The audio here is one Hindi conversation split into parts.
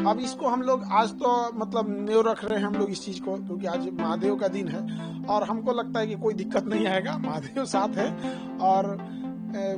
अब इसको हम लोग आज तो मतलब न्यू रख रहे हैं हम लोग इस चीज को, क्योंकि आज महादेव का दिन है और हमको लगता है कि कोई दिक्कत नहीं आएगा, महादेव साथ है। और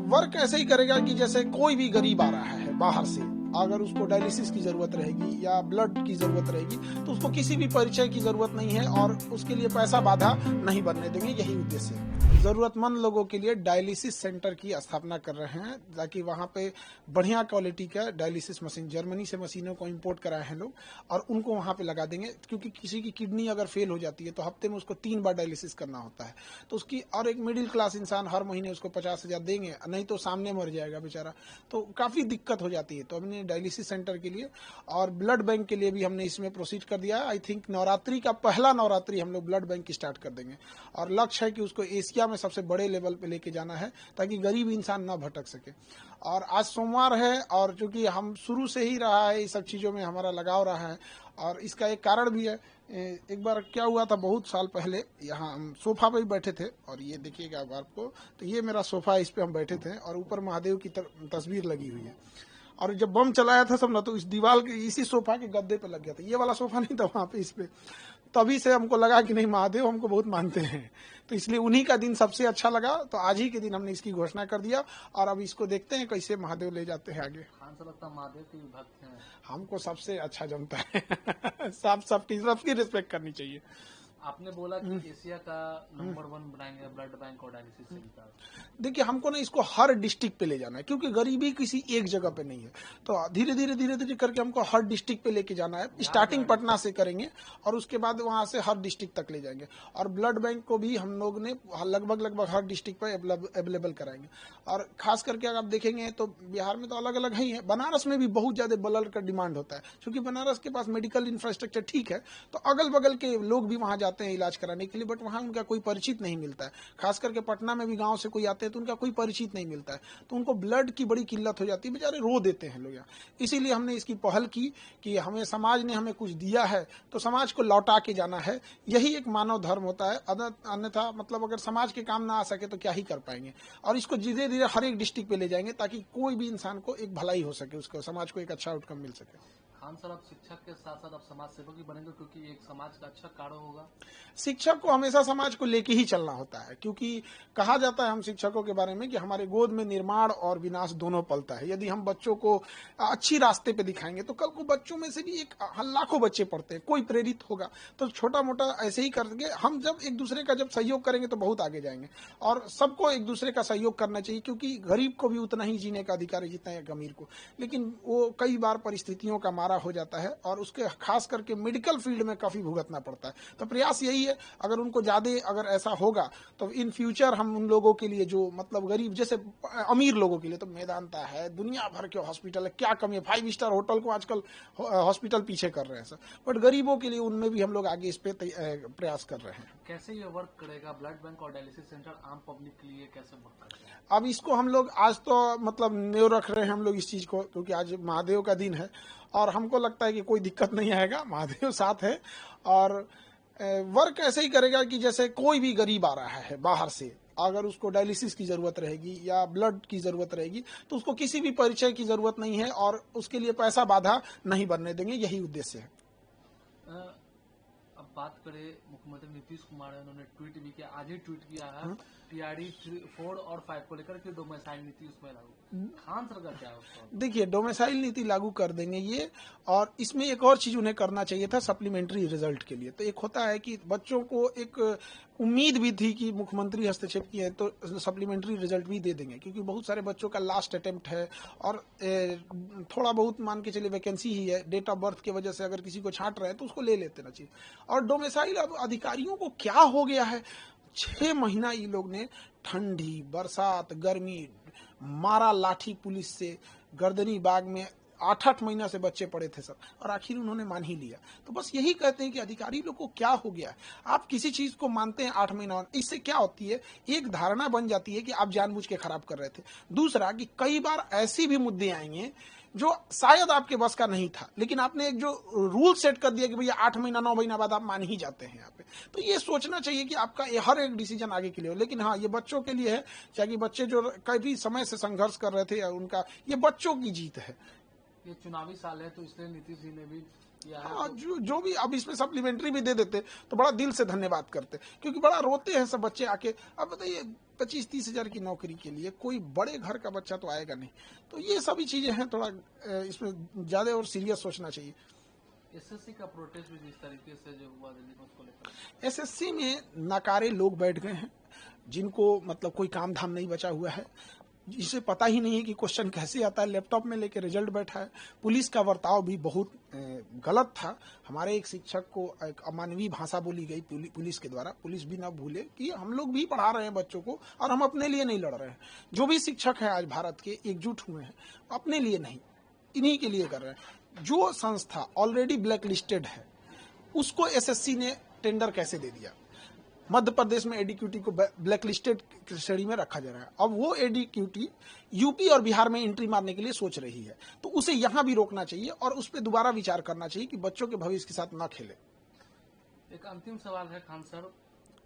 वर्क ऐसे ही करेगा कि जैसे कोई भी गरीब आ रहा है बाहर से, अगर उसको डायलिसिस की जरूरत रहेगी या ब्लड की जरूरत रहेगी तो उसको किसी भी परिचय की जरूरत नहीं है और उसके लिए पैसा बाधा नहीं बनने देंगे, यही उद्देश्य है। जरूरतमंद लोगों के लिए डायलिसिस सेंटर की स्थापना कर रहे हैं ताकि वहां पे बढ़िया क्वालिटी का डायलिसिस मशीन, जर्मनी से मशीनों को इंपोर्ट कराए हैं लोग और उनको वहां पे लगा देंगे, क्योंकि किसी की किडनी अगर फेल हो जाती है तो हफ्ते में उसको 3 बार डायलिसिस करना होता है। तो उसकी और एक मिडिल क्लास इंसान हर महीने उसको 50,000 देंगे, नहीं तो सामने मर जाएगा बेचारा, तो काफी दिक्कत हो जाती है। तो हमने डायलिसिस सेंटर के लिए और ब्लड बैंक के लिए भी हमने इसमें प्रोसीड कर दिया। आई थिंक नवरात्रि का पहला नवरात्रि हम लोग ब्लड बैंक की स्टार्ट कर देंगे और लक्ष्य है कि उसको एशिया में सबसे बड़े लेवल पे लेके जाना है ताकि गरीब इंसान ना भटक सके। और आज सोमवार है और चूंकि हम शुरू से ही रहा है इस सब चीजों में हमारा लगाव रहा है और इसका एक कारण भी है। एक बार क्या हुआ था, बहुत साल पहले यहाँ हम सोफा पे ही बैठे थे और ये देखिएगा आपको, तो ये मेरा सोफा, इस पे हम बैठे थे और ऊपर महादेव की तस्वीर लगी हुई है। और जब बम चलाया था सब ना, तो इस दीवार के इसी सोफा के गद्दे पे लग गया था, ये वाला सोफा नहीं था वहां पे, इस पे। तभी से हमको लगा कि नहीं, महादेव हमको बहुत मानते हैं, तो इसलिए उन्हीं का दिन सबसे अच्छा लगा, तो आज ही के दिन हमने इसकी घोषणा कर दिया और अब इसको देखते हैं कैसे महादेव ले जाते हैं आगे। खान साहब लगता महादेव के भक्त हैं। हमको सबसे अच्छा जमता है सबकी रिस्पेक्ट करनी चाहिए। आपने बोला कि एशिया का नंबर 1 बनाएंगे ब्लड बैंक और डायलिसिस सेंटर। देखिए, हमको ना इसको हर डिस्ट्रिक्ट पे ले जाना है, क्योंकि गरीबी किसी एक जगह पे नहीं है, तो धीरे धीरे करके हमको हर डिस्ट्रिक्ट पे लेके जाना है। स्टार्टिंग पटना से करेंगे और उसके बाद वहां से हर डिस्ट्रिक्ट तक ले जाएंगे और ब्लड बैंक को भी हम लोग ने लगभग हर डिस्ट्रिक्ट पे अवेलेबल कराएंगे। और खास करके अगर आप देखेंगे तो बिहार में तो अलग अलग ही है, बनारस में भी बहुत ज्यादा ब्लड का डिमांड होता है, क्योंकि बनारस के पास मेडिकल इंफ्रास्ट्रक्चर ठीक है, तो अगल बगल के लोग भी वहां जाते हैं इलाज कराने के लिए, बट वहां उनका कोई परिचित नहीं मिलता है। खास करके पटना में भी गांव से कोई आते हैं तो उनका कोई परिचित नहीं मिलता है, तो उनको ब्लड की बड़ी किल्लत हो जाती है, बेचारे रो देते हैं लोग यहाँ। इसीलिए हमने इसकी पहल की कि हमें समाज ने हमें कुछ दिया है तो समाज को लौटा के जाना है, यही एक मानव धर्म होता है। अन्यथा मतलब अगर समाज के काम ना आ सके तो क्या ही कर पाएंगे। और इसको धीरे धीरे हर एक डिस्ट्रिक्ट पे ले जाएंगे ताकि कोई भी इंसान को एक भलाई हो सके, उसको समाज को एक अच्छा आउटकम मिल सके। खान साहब, आप शिक्षक के साथ साथ आप समाज सेवक भी बनेंगे, क्योंकि एक समाज का अच्छा कार्य होगा। शिक्षक को हमेशा समाज को लेके ही चलना होता है, क्योंकि कहा जाता है हम शिक्षकों के बारे में कि हमारे गोद में निर्माण और विनाश दोनों पलता है। यदि हम बच्चों को अच्छी रास्ते पे दिखाएंगे तो कल को बच्चों में से भी एक लाखों बच्चे पढ़ते हैं, कोई प्रेरित होगा, तो छोटा मोटा ऐसे ही करके हम जब एक दूसरे का जब सहयोग करेंगे तो बहुत आगे जाएंगे। और सबको एक दूसरे का सहयोग करना चाहिए, क्योंकि गरीब को भी उतना ही जीने का अधिकार है जितना है अमीर को, लेकिन वो कई बार परिस्थितियों का मारा हो जाता है और उसके खास करके मेडिकल फील्ड में काफी भुगतना पड़ता है। तो प्रयास यही है, अगर उनको ज्यादा अगर ऐसा होगा तो इन फ्यूचर हम उन लोगों के लिए जो मतलब गरीब, जैसे अमीर लोगों के लिए तो मेदांता है, दुनिया भर के हॉस्पिटल है, क्या कमी है, 5 स्टार होटल को आजकल हॉस्पिटल पीछे कर रहे हैं सर, बट गरीबों के लिए उनमें भी हम लोग आगे इस पे प्रयास कर रहे हैं। कैसे ये वर्क करेगा ब्लड बैंक और डायलिसिस सेंटर आम पब्लिक के लिए, कैसे वर्क करेगा? अब इसको हम लोग आज तो मतलब न्यू रख रहे हैं हम लोग इस चीज को, क्योंकि आज महादेव का दिन है और हमको लगता है कि कोई दिक्कत नहीं आएगा, महादेव साथ है। और वर्क ऐसे ही करेगा कि जैसे कोई भी गरीब आ रहा है बाहर से, अगर उसको डायलिसिस की जरूरत रहेगी या ब्लड की जरूरत रहेगी तो उसको किसी भी परिचय की जरूरत नहीं है और उसके लिए पैसा बाधा नहीं बनने देंगे, यही उद्देश्य है। अब बात करें, मुख्यमंत्री नीतीश कुमार है, उन्होंने ट्वीट भी किया, आज ही ट्वीट किया है टीआरडी 4 और 5 को लेकर के डोमिसाइल नीति उसमें लागू। खान सर का क्या है? देखिए, डोमिसाइल नीति लागू कर देंगे ये, और इसमें एक और चीज उन्हें करना चाहिए था सप्लीमेंट्री रिजल्ट के लिए। तो एक होता है कि बच्चों को एक उम्मीद भी थी कि मुख्यमंत्री हस्तक्षेप किए तो सप्लीमेंट्री रिजल्ट भी दे देंगे, क्योंकि बहुत सारे बच्चों का लास्ट अटेम्प्ट है और थोड़ा बहुत मान के चलिए वैकेंसी ही है, डेट ऑफ बर्थ की वजह से अगर किसी को छांट रहे हैं तो उसको ले लेते ना चाहिए। और डोमिसाइल, अब अधिकारियों को क्या हो गया है, 6 महीना ये लोग ने ठंडी बरसात गर्मी मारा लाठी पुलिस से, गर्दनी बाग में 8-8 महीना से बच्चे पड़े थे सर, और आखिर उन्होंने मान ही लिया। तो बस यही कहते हैं कि अधिकारी लोग को क्या हो गया है, आप किसी चीज को मानते हैं 8 महीना, इससे क्या होती है, एक धारणा बन जाती है कि आप जानबूझ के खराब कर रहे थे। दूसरा कि कई बार ऐसी भी मुद्दे आएंगे जो शायद आपके बस का नहीं था, लेकिन आपने एक जो रूल सेट कर दिया कि भैया 8 महीना 9 महीना बाद आप मान ही जाते हैं यहाँ पे, तो ये सोचना चाहिए कि आपका हर एक डिसीजन आगे के लिए हो। लेकिन हाँ, ये बच्चों के लिए है, क्या कि बच्चे जो कई समय से संघर्ष कर रहे थे, उनका ये बच्चों की जीत है। ये चुनावी साल है तो इसलिए नीतीश जी ने भी किया है। हाँ, जो भी अब इसमें सप्लीमेंट्री भी दे देते तो बड़ा दिल से धन्यवाद करते, क्योंकि बड़ा रोते हैं सब बच्चे आके। अब बताइए 25-30 हजार की नौकरी के लिए कोई बड़े घर का बच्चा तो आएगा नहीं। तो ये सभी चीजें हैं, थोड़ा इसमें ज्यादा और सीरियस सोचना चाहिए। एसएससी का प्रोटेस्ट भी जिस तरीके से जो हुआ दिल्ली में, उसको लेकर एसएससी में नकारे लोग बैठ गए हैं, जिनको मतलब कोई काम धाम नहीं बचा हुआ है, जिसे पता ही नहीं है कि क्वेश्चन कैसे आता है, लैपटॉप में लेके रिजल्ट बैठा है। पुलिस का बर्ताव भी बहुत गलत था। हमारे एक शिक्षक को एक अमानवीय भाषा बोली गई पुलिस के द्वारा। पुलिस भी ना भूले कि हम लोग भी पढ़ा रहे हैं बच्चों को, और हम अपने लिए नहीं लड़ रहे हैं। जो भी शिक्षक हैं आज भारत के एकजुट हुए हैं, अपने लिए नहीं, इन्हीं के लिए कर रहे हैं। जो संस्था ऑलरेडी ब्लैक लिस्टेड है, उसको एसएससी ने टेंडर कैसे दे दिया? मध्य प्रदेश में एडीक्यूटी को ब्लैक लिस्टेड श्रेणी में रखा जा रहा है। अब वो एडीक्यूटी यूपी और बिहार में एंट्री मारने के लिए सोच रही है, तो उसे यहां भी रोकना चाहिए और उस पर दोबारा विचार करना चाहिए कि बच्चों के भविष्य के साथ ना खेले। एक अंतिम सवाल है खान सर,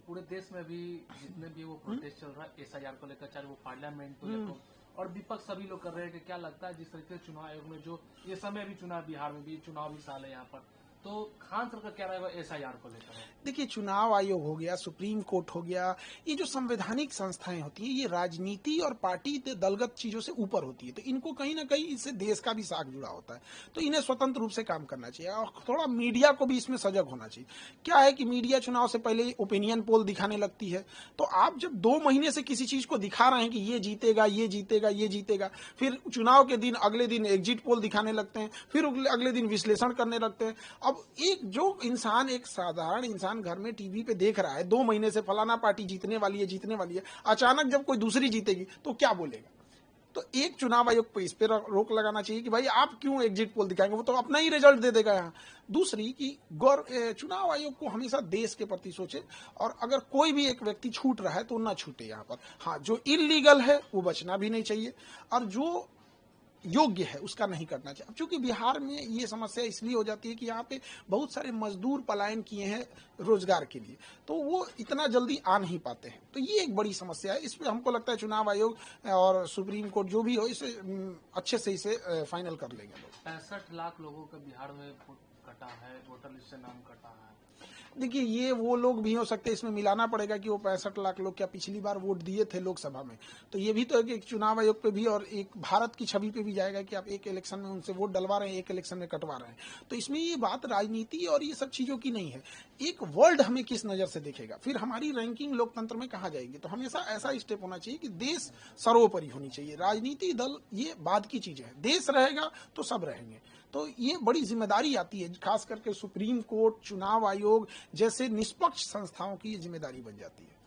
पूरे देश में भी जितने भी वो प्रोटेस्ट चल रहा है एसआईआर को लेकर, चाहे वो पार्लियामेंट को लेकर और विपक्ष सभी लोग कर रहे हैं, कि क्या लगता है जिस तरीके से चुनाव आयोग में जो ये समय भी चुनाव, बिहार में भी चुनावी साल है यहाँ पर, तो खान सर का क्या रहेगा एसआईआर को लेकर? देखिए, चुनाव आयोग हो गया, सुप्रीम कोर्ट हो गया, ये जो संवैधानिक संस्थाएं होती हैं, ये राजनीति और पार्टी दलगत चीजों से ऊपर होती है। तो इनको कहीं ना कहीं इससे देश का भी साख जुड़ा होता है, तो इन्हें स्वतंत्र रूप से काम करना चाहिए। और थोड़ा मीडिया को भी इसमें सजग होना चाहिए। क्या है कि मीडिया चुनाव से पहले ओपिनियन पोल दिखाने लगती है, तो आप जब 2 महीने से किसी चीज को दिखा रहे हैं कि ये जीतेगा, ये जीतेगा, ये जीतेगा, फिर चुनाव के दिन अगले दिन एग्जिट पोल दिखाने लगते हैं, फिर अगले दिन विश्लेषण करने लगते हैं। अब एक जो इंसान, एक साधारण इंसान घर में टीवी पे देख रहा है 2 महीने से फलाना पार्टी जीतने वाली है, जीतने वाली है, अचानक जब कोई दूसरी जीतेगी तो क्या बोलेगा? तो एक चुनाव आयोग पे इस पे रोक लगाना चाहिए कि भाई आप क्यों एग्जिट पोल दिखाएंगे, वो तो अपना ही रिजल्ट दे देगा यहाँ। दूसरी कि चुनाव आयोग को हमेशा देश के प्रति सोचे, और अगर कोई भी एक व्यक्ति छूट रहा है तो ना छूटे यहाँ पर। हाँ, जो इलीगल है वो बचना भी नहीं चाहिए, और जो योग्य है उसका नहीं करना चाहिए। अब चूंकि बिहार में ये समस्या इसलिए हो जाती है कि यहाँ पे बहुत सारे मजदूर पलायन किए हैं रोजगार के लिए, तो वो इतना जल्दी आ नहीं पाते हैं, तो ये एक बड़ी समस्या है। इस पर हमको लगता है चुनाव आयोग और सुप्रीम कोर्ट जो भी हो, इसे अच्छे से इसे फाइनल कर लेंगे लोग। 65 लाख लोगों का बिहार में कटा है, वोटर लिस्ट से नाम कटा है। देखिए, ये वो लोग भी हो सकते हैं, इसमें मिलाना पड़ेगा कि वो 65 लाख लोग क्या पिछली बार वोट दिए थे लोकसभा में, तो ये भी तो है कि एक चुनाव आयोग पे भी और एक भारत की छवि पे भी जाएगा कि आप एक इलेक्शन में उनसे वोट डलवा रहे हैं, एक इलेक्शन में कटवा रहे हैं। तो इसमें ये बात राजनीति और ये सब चीजों की नहीं है, एक वर्ल्ड हमें किस नजर से देखेगा, फिर हमारी रैंकिंग लोकतंत्र में कहाँ जाएगी। तो हमेशा ऐसा स्टेप होना चाहिए कि देश सर्वोपरि होनी चाहिए, राजनीति दल ये बाद की चीजें हैं, देश रहेगा तो सब रहेंगे। तो ये बड़ी जिम्मेदारी आती है, खास करके सुप्रीम कोर्ट, चुनाव आयोग जैसे निष्पक्ष संस्थाओं की ये जिम्मेदारी बन जाती है।